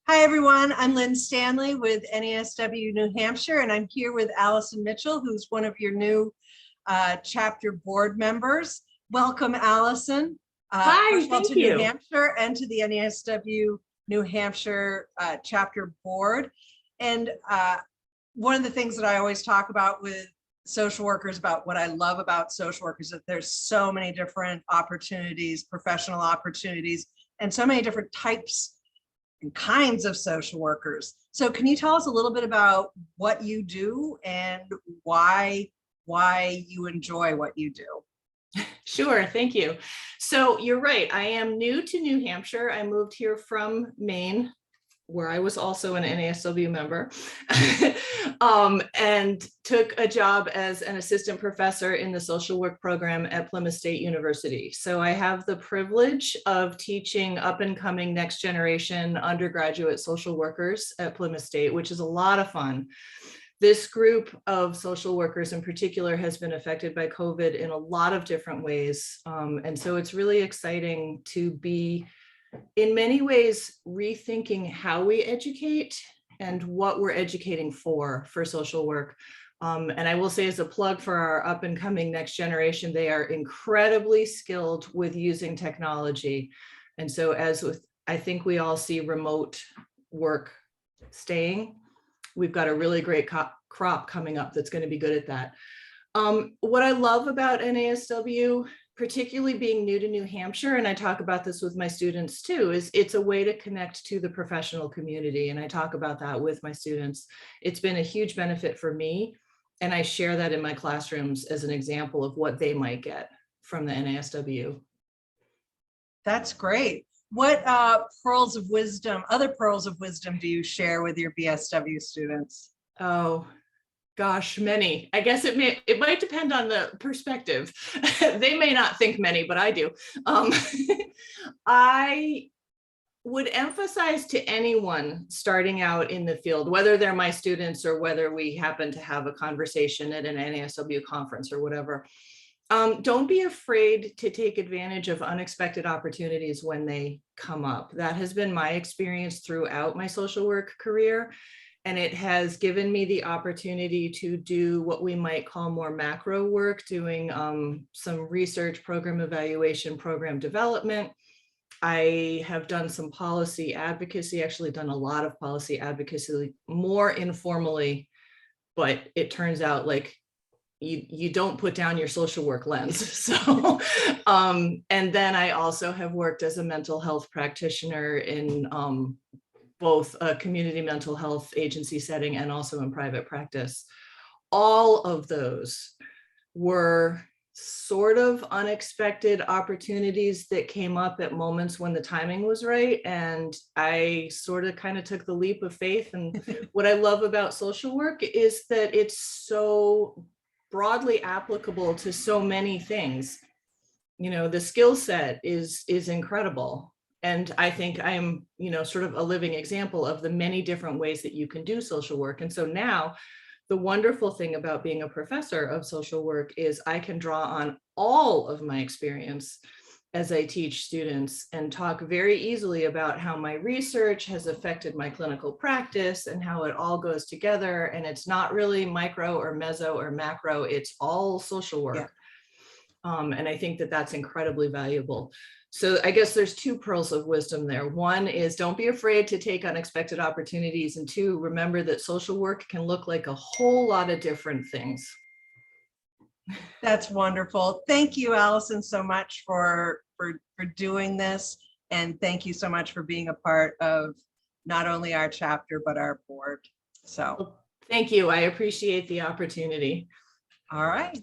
Hi, everyone. I'm Lynn Stanley with NASW New Hampshire, and I'm here with Alison Mitchell, who's one of your new chapter board members. Welcome, Alison. Hi, thank to you. New Hampshire and to the NASW New Hampshire chapter board. And one of the things that I always talk about with social workers, about what I love about social workers, that there's so many different opportunities, professional opportunities, and so many different types and kinds of social workers. So can you tell us a little bit about what you do and why you enjoy what you do? Sure, thank you. So you're right, I am new to New Hampshire. I moved here from Maine, where I was also an NASW member, and took a job as an assistant professor in the social work program at Plymouth State University. So I have the privilege of teaching up and coming next generation undergraduate social workers at Plymouth State, which is a lot of fun. This group of social workers in particular has been affected by COVID in a lot of different ways. And so it's really exciting to be, in many ways, rethinking how we educate and what we're educating for social work. And I will say, as a plug for our up and coming next generation, they are incredibly skilled with using technology. And so as with, I think we all see remote work staying, we've got a really great crop coming up that's going to be good at that. What I love about NASW, particularly being new to New Hampshire, and I talk about this with my students too, is it's a way to connect to the professional community. And I talk about that with my students. It's been a huge benefit for me. And I share that in my classrooms as an example of what they might get from the NASW. That's great. What other pearls of wisdom do you share with your BSW students? Oh, gosh, many. I guess it might depend on the perspective. They may not think many, but I do. I would emphasize to anyone starting out in the field, whether they're my students or whether we happen to have a conversation at an NASW conference or whatever, don't be afraid to take advantage of unexpected opportunities when they come up. That has been my experience throughout my social work career. And it has given me the opportunity to do what we might call more macro work, doing some research, program evaluation, program development. I have done some policy advocacy, actually done a lot of policy advocacy, more informally, but it turns out like you don't put down your social work lens. So, and then I also have worked as a mental health practitioner in both a community mental health agency setting and also in private practice. All of those were sort of unexpected opportunities that came up at moments when the timing was right. And I sort of kind of took the leap of faith. And what I love about social work is that it's so broadly applicable to so many things. You know, the skill set is incredible. And I think I'm, sort of a living example of the many different ways that you can do social work. And so now the wonderful thing about being a professor of social work is I can draw on all of my experience as I teach students and talk very easily about how my research has affected my clinical practice and how it all goes together. And it's not really micro or meso or macro, it's all social work. Yeah. And I think that that's incredibly valuable. So I guess there's two pearls of wisdom there. One is don't be afraid to take unexpected opportunities. And two, remember that social work can look like a whole lot of different things. That's wonderful. Thank you, Alison, so much for doing this. And thank you so much for being a part of not only our chapter, but our board. So thank you. I appreciate the opportunity. All right.